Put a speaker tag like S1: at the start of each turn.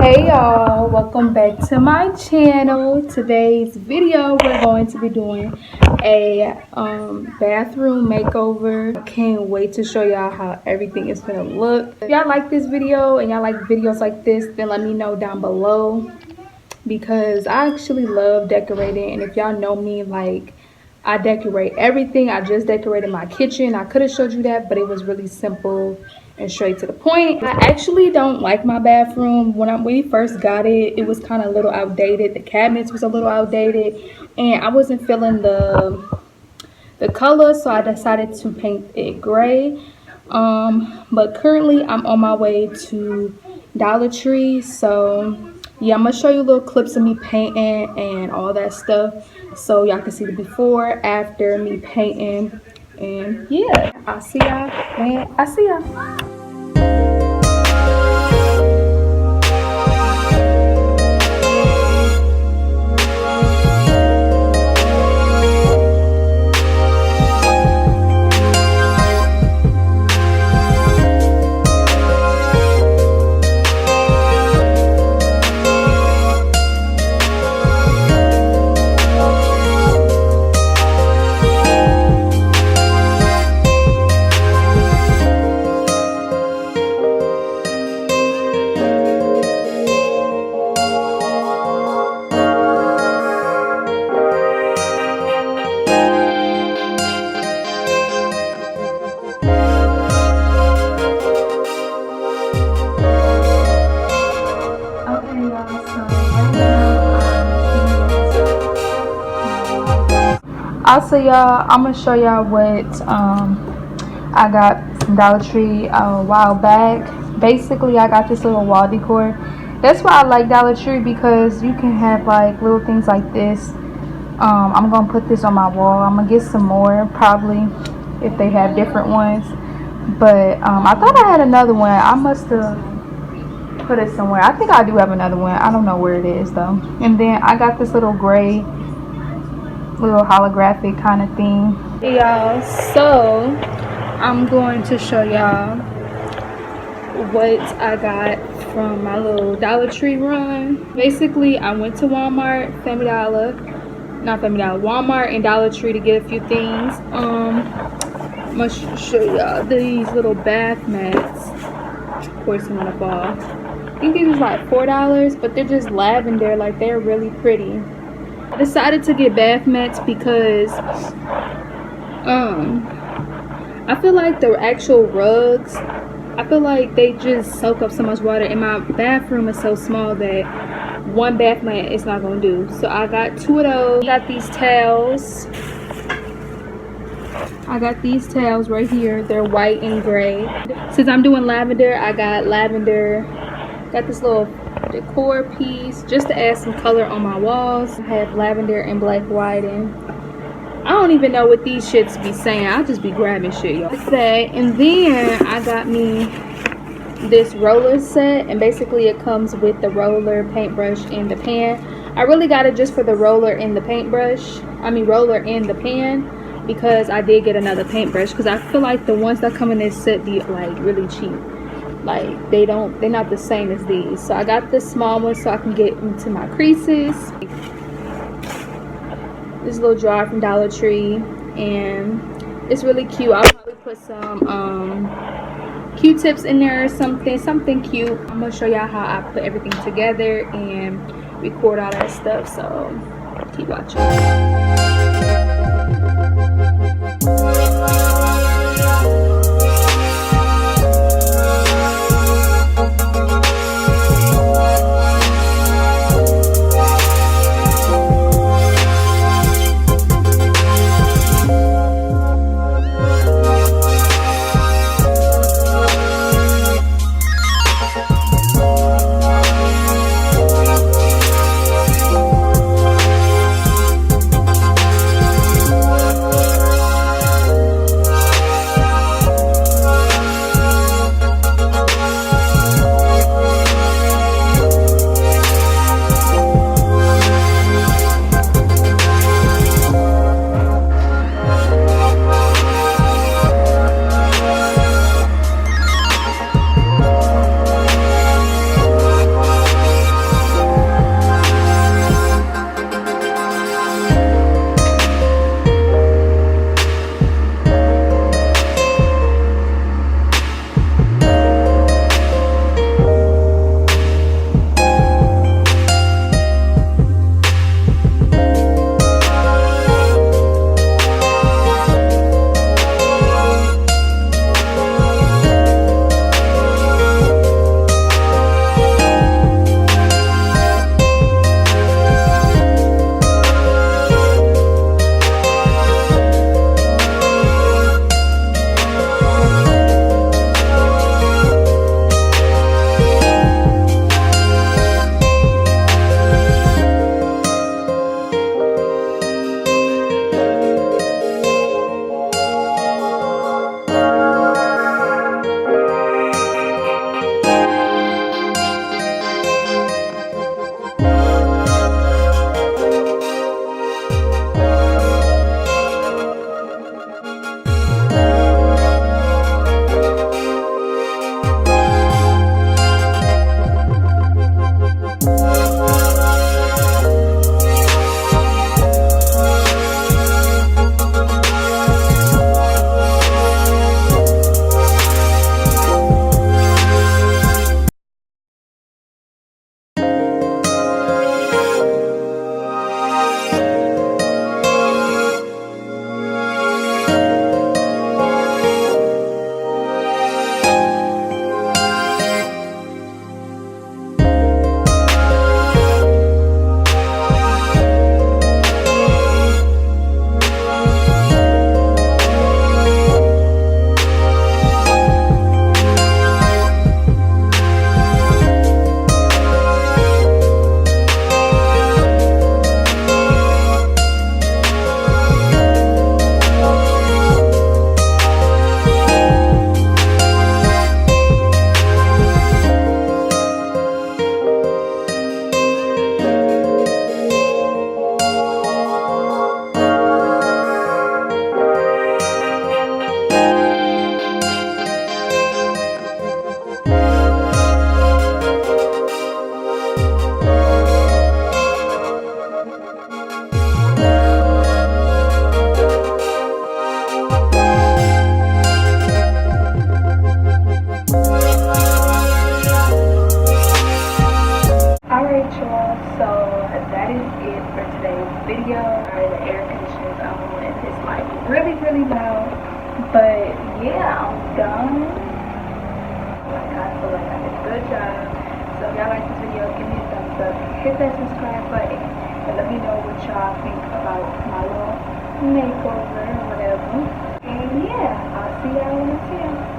S1: Hey y'all, welcome back to my channel. Today's video we're going to be doing a bathroom makeover. I can't wait to show y'all how everything is gonna look. If y'all like this video and y'all like videos like this, then let me know down below, because I actually love decorating. And if y'all know me, like, I decorate everything. I just decorated my kitchen. I could have showed you that, but it was really simple and straight to the point. I actually don't like my bathroom. When we first got it, it was kind of a little outdated. The cabinets was a little outdated, and I wasn't feeling the color, so I decided to paint it gray. But currently I'm on my way to Dollar Tree, so yeah, I'm gonna show you little clips of me painting and all that stuff, so y'all can see the before after me painting. And yeah, I'll see y'all when I see y'all. Also, y'all, I'm gonna show y'all what I got from Dollar Tree a while back. Basically, I got this little wall decor. That's why I like Dollar Tree, because you can have like little things like this. I'm gonna put this on my wall. I'm gonna get some more probably if they have different ones, but I thought I had another one. I must have put it somewhere. I think I do have another one. I don't know where it is though. And then I got this little gray little holographic kind of thing. Hey y'all, so I'm going to show y'all what I got from my little Dollar Tree run. Basically, I went to Walmart, Walmart and Dollar Tree to get a few things. I'm gonna show y'all these little bath mats. Of course, I'm gonna fall. I think these was like $4, but they're just lavender. Like, they're really pretty. I decided to get bath mats because I feel like the actual rugs, I feel like they just soak up so much water, and my bathroom is so small that one bath mat is not gonna do. So I got 2 of those. I got these towels. I got these towels right here. They're white and gray. Since I'm doing lavender, I got lavender. Got this little decor piece just to add some color on my walls. I have lavender and black white, and I don't even know what these shits be saying. I'll just be grabbing shit, y'all. Like that. And then I got me this roller set, and basically it comes with the roller, paintbrush, and the pan. I really got it just for the roller and the paintbrush. Roller and the pan, because I did get another paintbrush, because I feel like the ones that come in this set be like really cheap. Like, they're not the same as these. So I got this small one so I can get into my creases. This little jar from Dollar Tree, and it's really cute. I'll probably put some Q-tips in there or something cute. I'm gonna show y'all how I put everything together and record all that stuff, so keep watching. Alright y'all, so that is it for today's video. Alright, the air conditioner is on and it's like really loud. But yeah, I'm done. Like I feel like I did a good job. So if y'all like this video, give me a thumbs up, hit that subscribe button, and let me know what y'all think about my little makeover or whatever. And yeah, I'll see y'all in the video.